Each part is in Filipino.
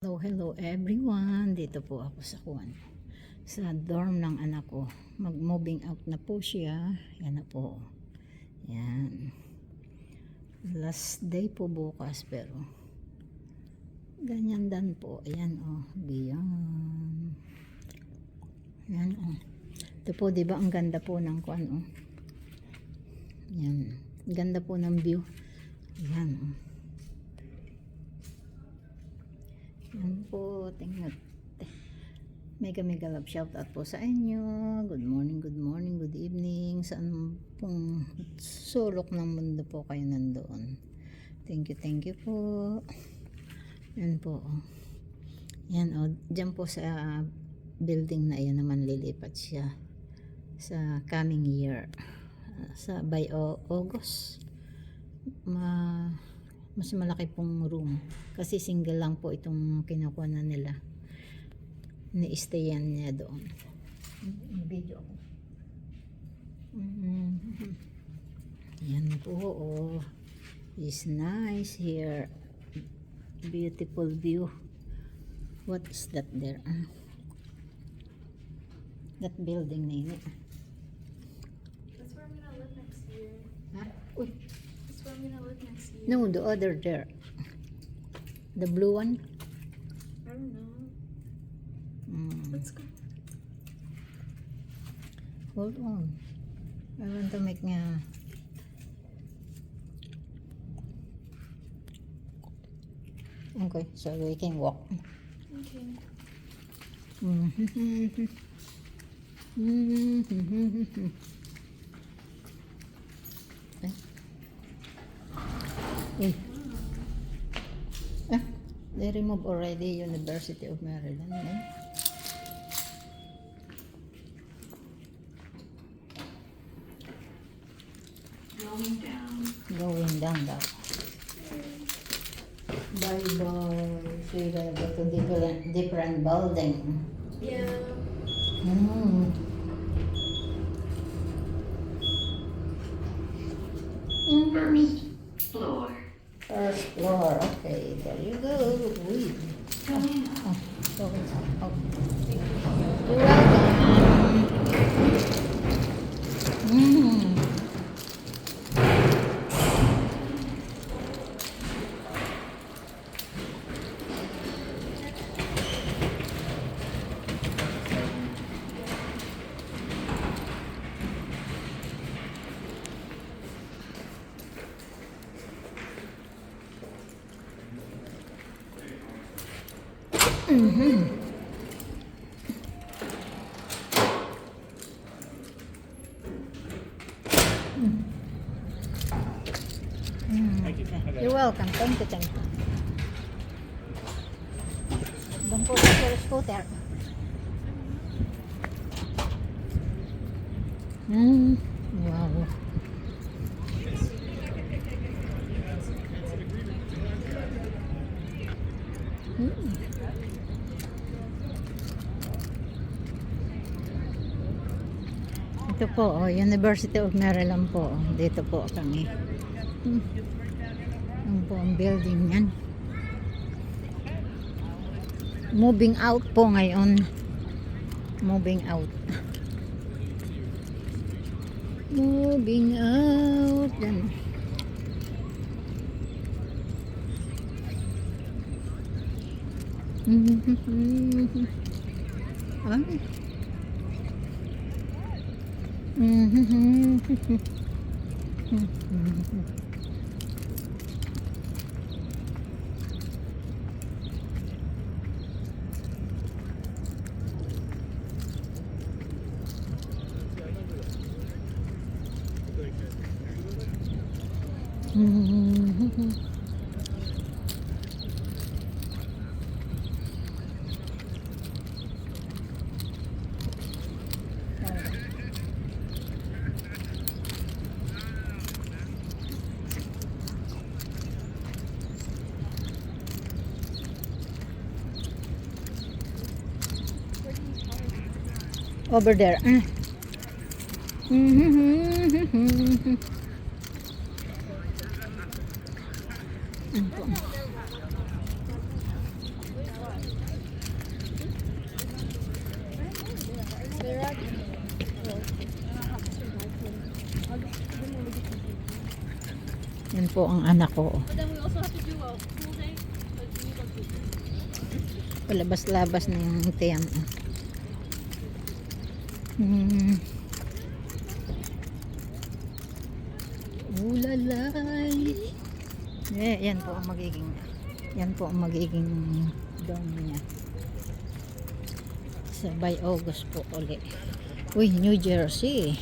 Hello, hello everyone. Dito po ako sa dorm ng anak ko. Mag-moving out na po siya. Yan na po. Yan. Last day po bukas pero ganyan dan po. Ayan oh. Beyond. Yan oh. Ito po, di ba ang ganda po ng kuan oh. Yan. Ganda po ng view. Yan oh. Yan po, tingnan. Mega love shout out po sa inyo. Good morning, good evening. Saan pong sulok ng mundo po kayo nandoon. Thank you po. Yan po. Yan o, dyan po sa building na yan naman lilipat siya sa coming year. By August. Mas malaki pong room kasi single lang po itong kinukuha na nila, ni-stayan niya doon. Video ako. Yan po oh. It's nice here, beautiful view. What is that there? That building na yun. That's where I'm gonna live next year. Uy. I'm gonna live next year. No, the other there. The blue one. I don't know. Let's go. Hold on. I want to make nga. Okay, so we can walk. Okay. They remove already University of Maryland. Going down daw. Bye-bye. So you're gonna go to different building. Yeah. First floor. Okay, there you go. Uy. Okay. You're welcome. You're welcome. Thank you. Don't forget your scooter. Wow. Ito po, University of Maryland po. Dito po kami. Ang po ang building yan. Moving out po ngayon. Moving out. Moving out. Yan. Ay. Over there. Yan po ang anak ko. But then we also have to do a full day. Like we need a Palabas-labas na yung tiyan. Ulalay. Yan po ang magiging down niya. By August po ulit. Uy, New Jersey.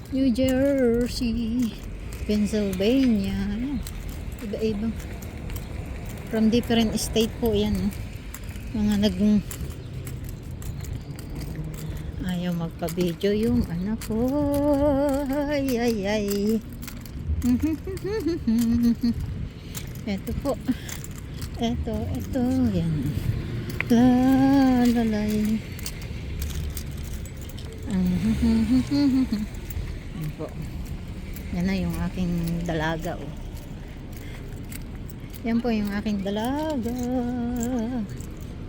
New Jersey, Pennsylvania. Ayan. Iba-iba. From different state po yan. No? Mga ayaw magpa-video yung anak ko. Ay. Ito po. Ito. Yan. Lalay. Yan po. Yan na yung aking dalaga. Oh. Yan po yung aking dalaga.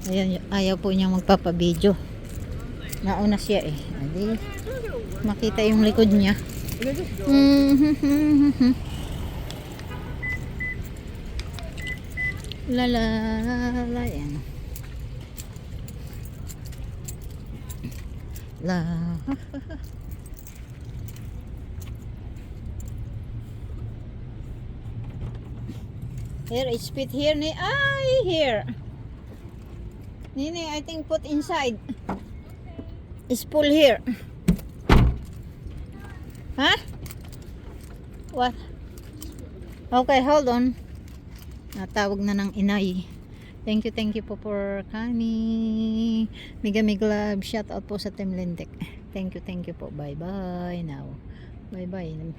Ayan, ayaw po niya magpapabideo. Nauna siya eh. Adi, makita yung likod niya. Lalala. Yan. Here, it's fit here. Here. Nini, I think put inside. It's full here. Huh? What? Okay, hold on. Natawag na ng inay. Thank you po for coming. Mega love. Shout out po sa Team Lintek. Thank you po. Bye now. Bye.